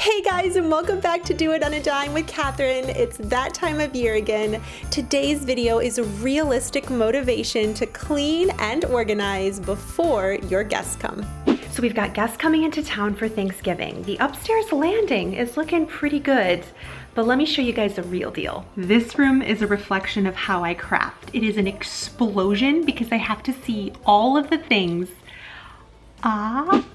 Hey guys, and welcome back to Do It on a Dime with Kathryn. It's that time of year again. Today's video is a realistic motivation to clean and organize before your guests come. So we've got guests coming into town for Thanksgiving. The upstairs landing is looking pretty good, but let me show you guys the real deal. This room is a reflection of how I craft. It is an explosion because I have to see all of the things.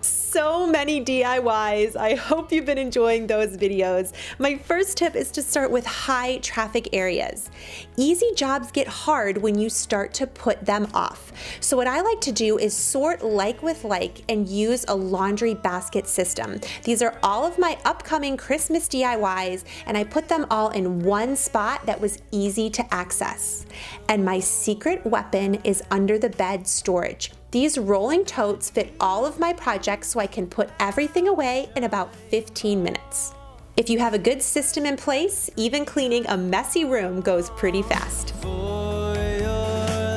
So many DIYs. I hope you've been enjoying those videos. My first tip is to start with high traffic areas. Easy jobs get hard when you start to put them off. So what I like to do is sort like with like and use a laundry basket system. These are all of my upcoming Christmas DIYs, and I put them all in one spot that was easy to access. And my secret weapon is under the bed storage. These rolling totes fit all of my projects so I can put everything away in about 15 minutes. If you have a good system in place, even cleaning a messy room goes pretty fast. I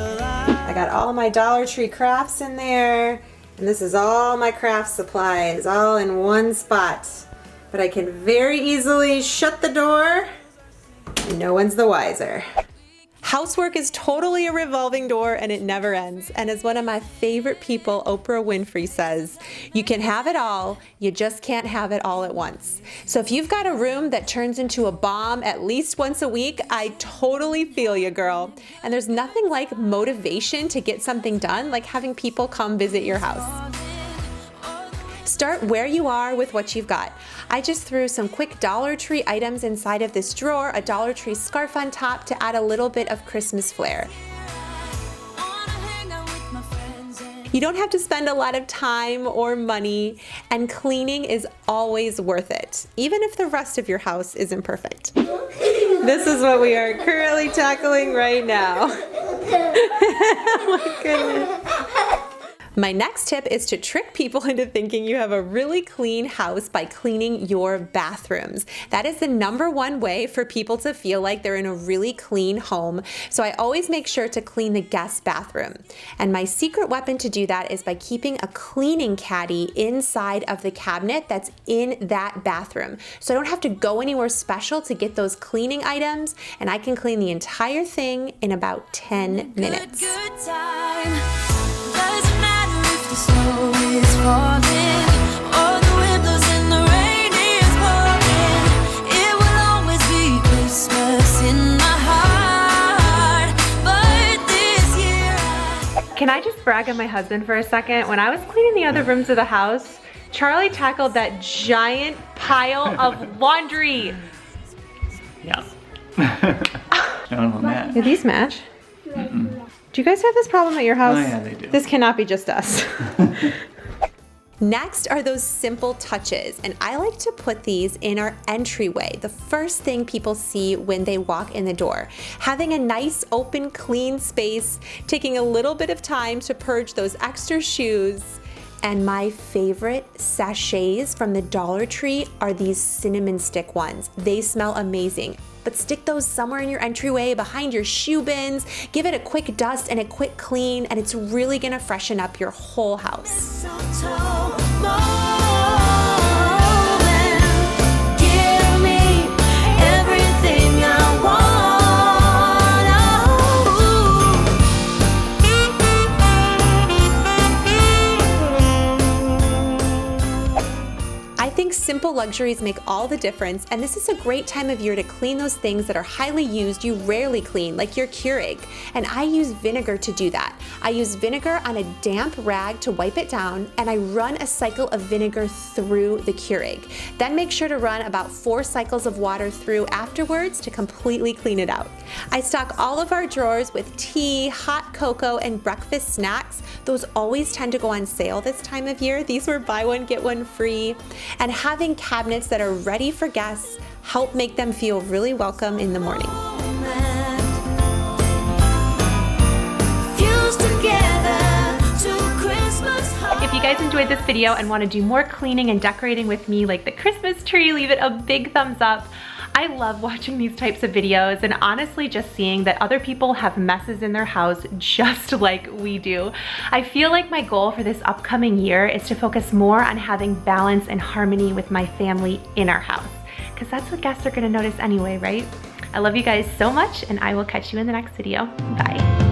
got all my Dollar Tree crafts in there, and this is all my craft supplies, all in one spot. But I can very easily shut the door, and no one's the wiser. Housework is totally a revolving door and it never ends. And as one of my favorite people, Oprah Winfrey, says, you can have it all, you just can't have it all at once. So if you've got a room that turns into a bomb at least once a week, I totally feel you, girl. And there's nothing like motivation to get something done like having people come visit your house. Start where you are with what you've got. I just threw some quick Dollar Tree items inside of this drawer, a Dollar Tree scarf on top to add a little bit of Christmas flair. You don't have to spend a lot of time or money, and cleaning is always worth it, even if the rest of your house isn't perfect. This is what we are currently tackling right now. Oh my goodness. My next tip is to trick people into thinking you have a really clean house by cleaning your bathrooms. That is the #1 way for people to feel like they're in a really clean home. So I always make sure to clean the guest bathroom. And my secret weapon to do that is by keeping a cleaning caddy inside of the cabinet that's in that bathroom. So I don't have to go anywhere special to get those cleaning items, and I can clean the entire thing in about 10 minutes. Snow is falling, all the windows and the rain is pouring. It will always be Christmas in my heart, but this year Can I just brag on my husband for a second? When I was cleaning the other rooms of the house, Charlie tackled that giant pile of laundry. Yeah. None will match. Do these match? Do you guys have this problem at your house? Oh yeah, they do. This cannot be just us. Next are those simple touches, and I like to put these in our entryway, the first thing people see when they walk in the door. Having a nice, open, clean space, taking a little bit of time to purge those extra shoes. And my favorite sachets from the Dollar Tree are these cinnamon stick ones. They smell amazing. But stick those somewhere in your entryway, behind your shoe bins, give it a quick dust and a quick clean, and it's really gonna freshen up your whole house. give me everything I want. I think simple luxuries make all the difference, and this is a great time of year to clean those things that are highly used you rarely clean, like your Keurig. And I use vinegar to do that. I use vinegar on a damp rag to wipe it down, and I run a cycle of vinegar through the Keurig. Then make sure to run about 4 cycles of water through afterwards to completely clean it out. I stock all of our drawers with tea, hot cocoa, and breakfast snacks. Those always tend to go on sale this time of year. These were buy one, get one free. And having cabinets that are ready for guests help make them feel really welcome in the morning. If you guys enjoyed this video and want to do more cleaning and decorating with me like the Christmas tree, leave it a big thumbs up. I love watching these types of videos and honestly just seeing that other people have messes in their house just like we do. I feel like my goal for this upcoming year is to focus more on having balance and harmony with my family in our house, because that's what guests are gonna notice anyway, right? I love you guys so much, and I will catch you in the next video. Bye.